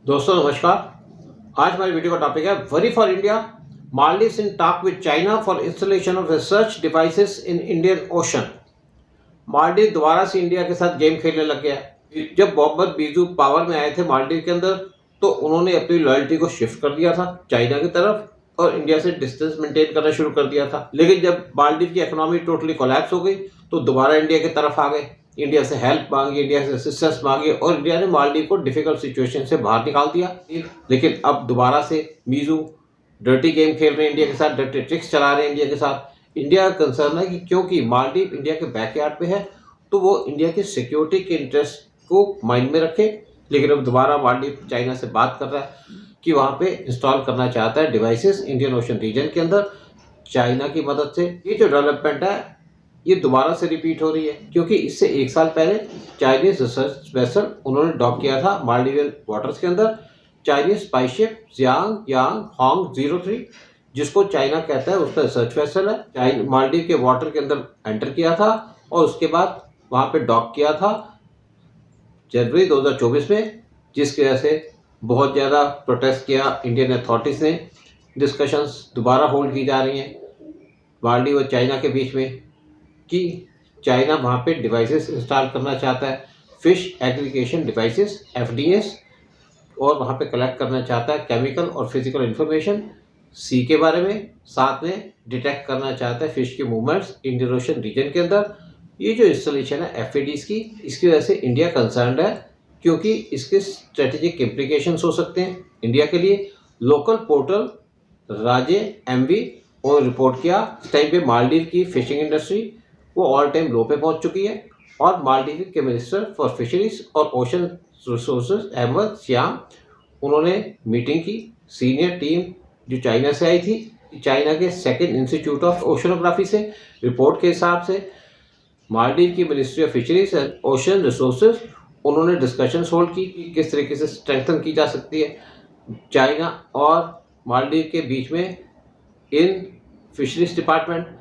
दोस्तों नमस्कार। आज हमारी वीडियो का टॉपिक है worry for India, Maldives in talk with China for installation of research devices in Indian ocean. Maldives दोबारा से इंडिया के साथ गेम खेलने लग गया। जब मोहम्मद बीजू पावर में आए थे मालदीव के अंदर, तो उन्होंने अपनी लॉयल्टी को शिफ्ट कर दिया था चाइना की तरफ और इंडिया से डिस्टेंस मेंटेन करना शुरू कर दिया था। लेकिन जब मालदीव की इकोनॉमी टोटली कोलैप्स हो गई तो दोबारा इंडिया की तरफ आ गए। इंडिया से हेल्प मांगी, इंडिया से असिस्टेंस मांगी और इंडिया ने मालदीव को डिफिकल्ट सिचुएशन से बाहर निकाल दिया। लेकिन अब दोबारा से मीजू डर्टी गेम खेल रहे हैं इंडिया के साथ, डर्टी ट्रिक्स चला रहे हैं इंडिया के साथ। इंडिया का कंसर्न है कि क्योंकि मालदीव इंडिया के बैकयार्ड पे है तो वो इंडिया की सिक्योरिटी के इंटरेस्ट को माइंड में रखे। लेकिन अब दोबारा मालदीव चाइना से बात कर रहा है कि वहाँ पे इंस्टॉल करना चाहता है डिवाइसेस इंडियन ओशन रीजन के अंदर चाइना की मदद से। ये जो डेवलपमेंट है ये दोबारा से रिपीट हो रही है, क्योंकि इससे एक साल पहले चाइनीज रिसर्च वेसल उन्होंने डॉक किया था मालदीवियन वाटर्स के अंदर Chinese spy ship Xiang Yang Hong 03, जिसको चाइना कहता है उसका रिसर्च वेसल है। मालदीव के वाटर के अंदर एंटर किया था और उसके बाद वहाँ पे डॉक किया था जनवरी 2024 में, जिसकी वजह से बहुत ज़्यादा प्रोटेस्ट किया इंडियन अथॉरिटीज़ ने। डिस्कशंस दोबारा होल्ड की जा रही हैं मालदीव और चाइना के बीच में कि चाइना वहाँ पे डिवाइसेस इंस्टॉल करना चाहता है, फिश एग्रीगेशन डिवाइसेस FDS, और वहाँ पे कलेक्ट करना चाहता है केमिकल और फिजिकल इंफॉर्मेशन सी के बारे में। साथ में डिटेक्ट करना चाहता है फिश के मूवमेंट्स इंडियन ओशन रीजन के अंदर। ये जो इंस्टॉलेशन है FADs की, इसकी वजह से इंडिया कंसर्न्ड है क्योंकि इसके स्ट्रेटेजिक इम्प्लीकेशंस हो सकते हैं इंडिया के लिए। लोकल पोर्टल राजे MV और रिपोर्ट किया इस टाइम पे मालदीव की फिशिंग इंडस्ट्री वो ऑल टाइम लो पे पहुंच चुकी है और मालदीव के मिनिस्टर फॉर फिशरीज और ओशन रिसोर्सेज अहमद श्याम उन्होंने मीटिंग की सीनियर टीम जो चाइना से आई थी, चाइना के सेकंड इंस्टीट्यूट ऑफ ओशनोग्राफी से। रिपोर्ट के हिसाब से मालदीव की ministry of fisheries and ocean resources उन्होंने डिस्कशन होल्ड की कि किस तरीके से स्ट्रेंथन की जा सकती है चाइना और मालदीव के बीच में इन फिशरीज डिपार्टमेंट।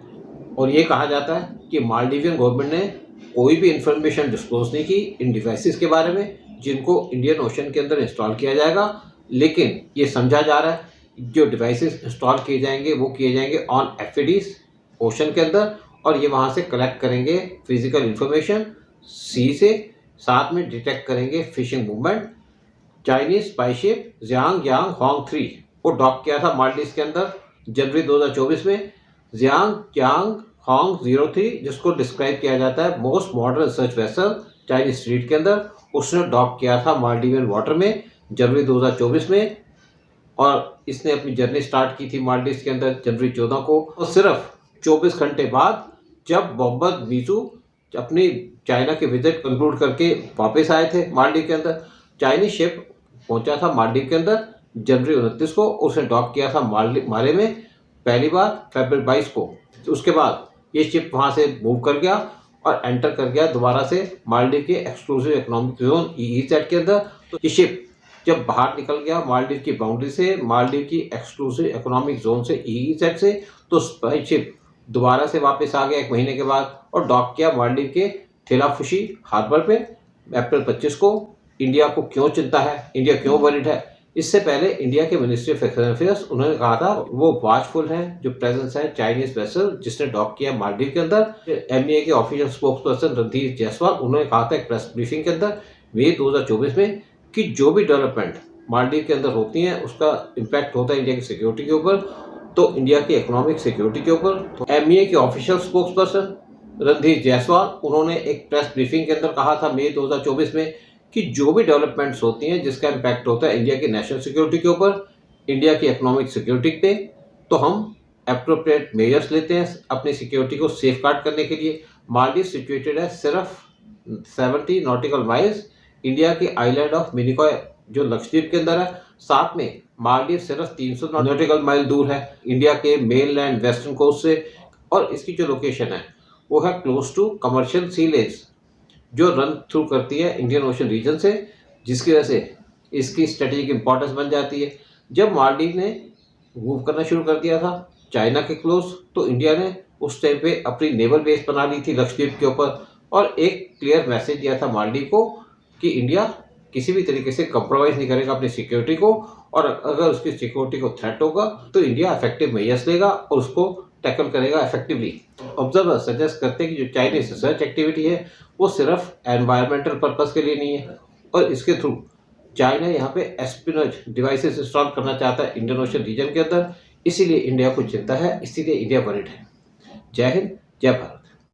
और ये कहा जाता है कि मालदीवियन गवर्नमेंट ने कोई भी इंफॉर्मेशन डिस्क्लोज नहीं की इन डिवाइसेस के बारे में जिनको इंडियन ओशन के अंदर इंस्टॉल किया जाएगा। लेकिन ये समझा जा रहा है जो डिवाइसेस इंस्टॉल किए जाएंगे वो किए जाएंगे ऑन FADs ओशन के अंदर और ये वहाँ से कलेक्ट करेंगे फिजिकल इंफॉर्मेशन सी से, साथ में डिटेक्ट करेंगे fishing movement. Chinese spy ship Xiang Yang Hong 3 वो डॉक किया था मालदीव के अंदर जनवरी 2024 में। जियांग यांग होंग 03, जिसको डिस्क्राइब किया जाता है most modern research vessel Chinese street के अंदर, उसने डॉक किया था मालदीवियन वाटर में जनवरी 2024 में और इसने अपनी जर्नी स्टार्ट की थी मालदीव के अंदर जनवरी 14 को। और सिर्फ 24 घंटे बाद जब मोहम्मद बीजू अपनी चाइना के विजिट कंक्लूड करके वापस आए थे मालदीव के अंदर, चाइनीज शिप पहुंचा था मालदीव के अंदर जनवरी 29 को, उसने डॉक किया था माले में पहली बार फरवरी 22 को। उसके बाद ये शिप वहाँ से मूव कर गया और एंटर कर गया दोबारा से मालदीव के एक्सक्लूसिव इकोनॉमिक जोन EEZ के अंदर। तो ये शिप जब बाहर निकल गया मालदीव की बाउंड्री से, मालदीव की एक्सक्लूसिव इकोनॉमिक जोन से EEZ से, तो स्पाई शिप दोबारा से वापस आ गया 1 महीने के बाद और डॉक किया मालदीव के थिलाफुशी हार्बर पे अप्रैल 25 को। इंडिया को क्यों चिंता है, इंडिया क्यों वरीड है? इससे पहले इंडिया के मिनिस्ट्री ऑफ एक्सटर्नल अफेयर्स उन्होंने कहा था वो वॉचफुल है जो प्रेजेंस है चाइनीज वेसल जिसने डॉक किया मालदीव के अंदर। MEA के ऑफिशियल स्पोक्सपर्सन रणधीर जायसवाल उन्होंने कहा था एक प्रेस ब्रीफिंग के अंदर मई 2024 में कि जो भी डेवलपमेंट मालदीव के अंदर होती हैं उसका इम्पैक्ट होता है इंडिया की सिक्योरिटी के ऊपर, तो इंडिया की इकोनॉमिक सिक्योरिटी के ऊपर। तो MEA के ऑफिशियल स्पोक्सपर्सन रणधीर जायसवाल उन्होंने एक प्रेस ब्रीफिंग के अंदर कहा था मई 2024 में कि जो भी डेवलपमेंट्स होती हैं जिसका इम्पैक्ट होता है इंडिया की नेशनल सिक्योरिटी के ऊपर, इंडिया की इकोनॉमिक सिक्योरिटी पे, तो हम एप्रोप्रिएट मेजर्स लेते हैं अपनी सिक्योरिटी को सेफ गार्ड करने के लिए। मालदीव सिचुएटेड है सिर्फ 70 नॉटिकल माइल्स इंडिया के आइलैंड ऑफ मिनिकॉय जो लक्षद्वीप के अंदर है। साथ में मालदीव सिर्फ 300 नॉटिकल माइल दूर है इंडिया के मेन लैंड वेस्टर्न कोस्ट से और इसकी जो लोकेशन है वो है close to commercial sea lanes जो रन थ्रू करती है इंडियन ओशन रीजन से, जिसकी वजह से इसकी स्ट्रेटेजिक इंपॉर्टेंस बन जाती है। जब मालदीव ने मूव करना शुरू कर दिया था चाइना के क्लोज, तो इंडिया ने उस टाइम पे अपनी नेवल बेस बना ली थी लक्षद्वीप के ऊपर और एक क्लियर मैसेज दिया था मालदीव को कि इंडिया किसी भी तरीके से कंप्रोमाइज़ नहीं करेगा अपनी सिक्योरिटी को, और अगर उसकी सिक्योरिटी को थ्रेट होगा तो इंडिया इफेक्टिव मेजर्स लेगा और उसको टैकल करेगा इफेक्टिवली। ऑब्जर्वर सजेस्ट करते हैं कि जो चाइनीज रिसर्च एक्टिविटी है वो सिर्फ एनवायरमेंटल पर्पस के लिए नहीं है, और इसके थ्रू चाइना यहाँ पे एस्पिनोज डिवाइसेस इंस्टॉल करना चाहता है इंडियन ओशन रीजन के अंदर। इसीलिए इंडिया को चिंता है, इसीलिए इंडिया वरिड है। जय हिंद, जय भारत।